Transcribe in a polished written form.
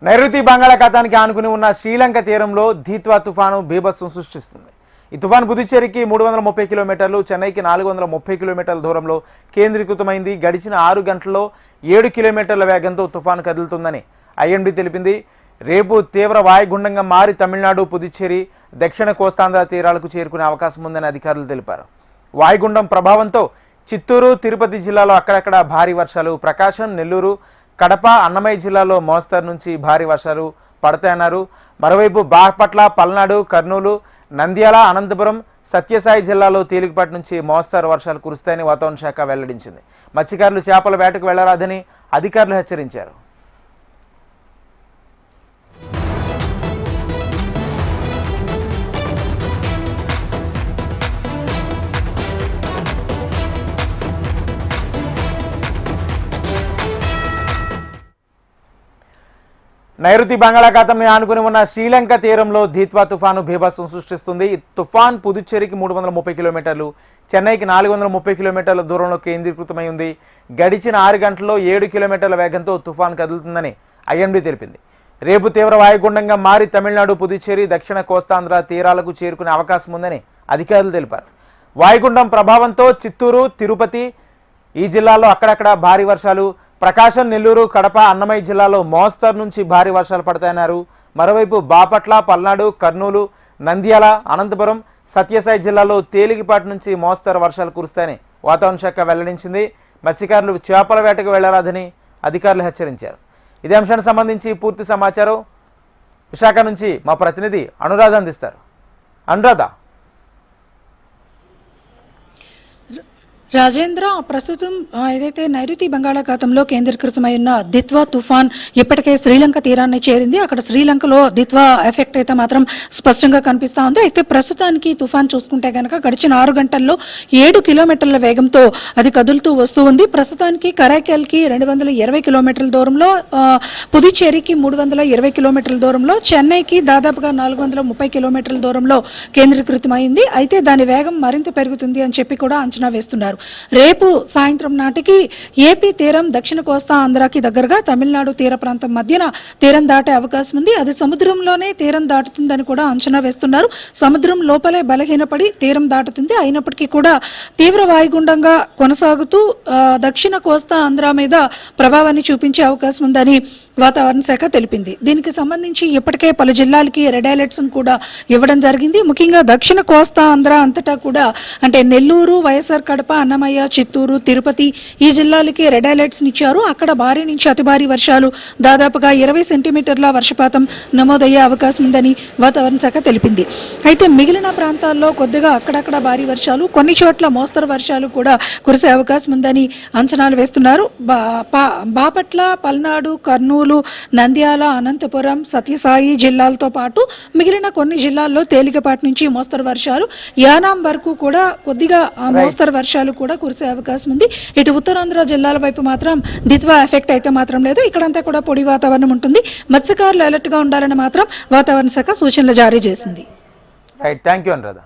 నైరుతి బంగాళాఖాతానికి ఆనుకుని ఉన్న శ్రీలంక తీరంలో ధీత్వా తుఫాను బీభత్సం సృష్టిస్తుంది. ఈ తుఫాను పుదుచ్చేరికి 330 కిలోమీటర్లు, చెన్నైకి 430 కిలోమీటర్ల దూరంలో కేంద్రీకృతమైంది. గడిచిన 6 గంటల్లో 7 కిలోమీటర్ల వేగంతో తుఫాను కదులుతుందని ఐఎండీ తెలిపింది. రేపు తీవ్ర వాయుగుండంగా మారి తమిళనాడు, పుదుచ్చేరి, దక్షిణ కోస్తాంధ్ర తీరాలకు చేరుకునే అవకాశం ఉందని అధికారులు తెలిపారు. వాయుగుండం ప్రభావంతో చిత్తూరు, తిరుపతి జిల్లాలో అక్కడక్కడ భారీ వర్షాలు, ప్రకాశం, నెల్లూరు, కడప, అన్నమయ్య జిల్లాలో మోస్తరు నుంచి భారీ వర్షాలు పడతాయన్నారు. మరోవైపు బాపట్ల, పల్నాడు, కర్నూలు, నంద్యాల, అనంతపురం, సత్యసాయి జిల్లాలో తేలికపాటి నుంచి మోస్తరు వర్షాలు కురుస్తాయని వాతావరణ శాఖ వెల్లడించింది. మత్స్యకారులు చేపల వేటకు వెళ్లరాదని అధికారులు హెచ్చరించారు. నైరుతి బంగాళాఖాతంని ఆనుకుని ఉన్న శ్రీలంక తీరంలో ధీత్వా తుఫాను బీభత్సం సృష్టిస్తుంది. ఈ తుఫాన్ పుదుచ్చేరికి 330 కిలోమీటర్లు, చెన్నైకి 430 కిలోమీటర్ల దూరంలో కేంద్రీకృతమై ఉంది. గడిచిన 6 గంటల్లో 7 కిలోమీటర్ల వేగంతో తుఫాన్ కదులుతుందని ఐఎండీ తెలిపింది. రేపు తీవ్ర వాయుగుండంగా మారి తమిళనాడు, పుదుచ్చేరి, దక్షిణ కోస్తాంధ్ర తీరాలకు చేరుకునే అవకాశం ఉందని అధికారులు తెలిపారు. వాయుగుండం ప్రభావంతో చిత్తూరు, తిరుపతి ఈ జిల్లాలో అక్కడక్కడ భారీ వర్షాలు, ప్రకాశం, నెల్లూరు, కడప, అన్నమయ్య జిల్లాలో మోస్తరు నుంచి భారీ వర్షాలు పడతాయన్నారు. మరోవైపు బాపట్ల, పల్నాడు, కర్నూలు, నంద్యాల, అనంతపురం, సత్యసాయి జిల్లాలో తేలికపాటి నుంచి మోస్తరు వర్షాలు కురుస్తాయని వాతావరణ శాఖ వెల్లడించింది. మత్స్యకారులు చేపల వేటకు వెళ్లరాదని అధికారులు హెచ్చరించారు. ఇదే అంశానికి సంబంధించి పూర్తి సమాచారం విశాఖ నుంచి మా ప్రతినిధి అనురాధ అందిస్తారు. అనురాధ, రాజేంద్ర, ప్రస్తుతం ఏదైతే నైరుతి బంగాళాఖాతంలో కేంద్రీకృతమై ఉన్న దిత్వా తుఫాన్ ఇప్పటికే శ్రీలంక తీరాన్ని చేరింది. అక్కడ శ్రీలంకలో దిత్వా ఎఫెక్ట్ అయితే మాత్రం స్పష్టంగా కనిపిస్తా ఉంది. అయితే ప్రస్తుతానికి తుఫాన్ చూసుకుంటే కనుక గడిచిన 6 గంటల్లో 7 కిలోమీటర్ల వేగంతో అది కదులుతూ వస్తూ ఉంది. ప్రస్తుతానికి కరైకల్కి 220 కిలోమీటర్ల దూరంలో, పుదుచ్చేరికి 320 కిలోమీటర్ల దూరంలో, చెన్నైకి దాదాపుగా 430 కిలోమీటర్ల దూరంలో కేంద్రీకృతమైంది. అయితే దాని వేగం మరింత పెరుగుతుంది అని చెప్పి కూడా అంచనా వేస్తున్నారు. రేపు సాయంత్రం నాటికి ఏపీ తీరం, దక్షిణ కోస్తా ఆంధ్రాకి దగ్గరగా తమిళనాడు తీర ప్రాంతం మధ్యన తీరం దాటే అవకాశం ఉంది. అది సముద్రంలోనే తీరం దాటుతుందని కూడా అంచనా వేస్తున్నారు. సముద్రం లోపలే బలహీనపడి తీరం దాటుతుంది. అయినప్పటికీ కూడా తీవ్ర వాయుగుండంగా కొనసాగుతూ దక్షిణ కోస్తా ఆంధ్ర మీద ప్రభావాన్ని చూపించే అవకాశం ఉందని వాతావరణ శాఖ తెలిపింది. దీనికి సంబంధించి ఇప్పటికే పలు జిల్లాలకి రెడ్ అలర్ట్స్ కూడా ఇవ్వడం జరిగింది. ముఖ్యంగా దక్షిణ కోస్తా ఆంధ్ర అంతటా కూడా, అంటే నెల్లూరు, వైఎస్ఆర్ కడప, అన్నమయ్య, చిత్తూరు, తిరుపతి ఈ జిల్లాలకి రెడ్ అలర్ట్స్ ఇచ్చారు. అక్కడ భారీ నుంచి అతి భారీ వర్షాలు, దాదాపుగా 20 సెంటీమీటర్ల వర్షపాతం నమోదయ్యే అవకాశం ఉందని వాతావరణ శాఖ తెలిపింది. అయితే మిగిలిన ప్రాంతాల్లో కొద్దిగా అక్కడక్కడ భారీ వర్షాలు, కొన్ని చోట్ల మోస్తరు వర్షాలు కూడా కురిసే అవకాశం ఉందని అంచనాలు వేస్తున్నారు. బాపట్ల, పల్నాడు, కర్నూలు, నంద్యాల, అనంతపురం, సత్యసాయి జిల్లాలతో పాటు మిగిలిన కొన్ని జిల్లాల్లో తేలికపాటి నుంచి మోస్తరు వర్షాలు, యానాం వరకు కూడా కొద్దిగా మోస్తరు వర్షాలు కూడా కురిసే అవకాశం ఉంది. ఇటు ఉత్తరాంధ్ర జిల్లాల వైపు మాత్రం దిత్వా ఎఫెక్ట్ అయితే మాత్రం లేదు. ఇక్కడంతా కూడా పొడి వాతావరణం ఉంటుంది. మత్స్యకారులు అలర్ట్ గా ఉండాలని మాత్రం వాతావరణ శాఖ సూచనలు జారీ చేసింది. Right, thank you Anuradha.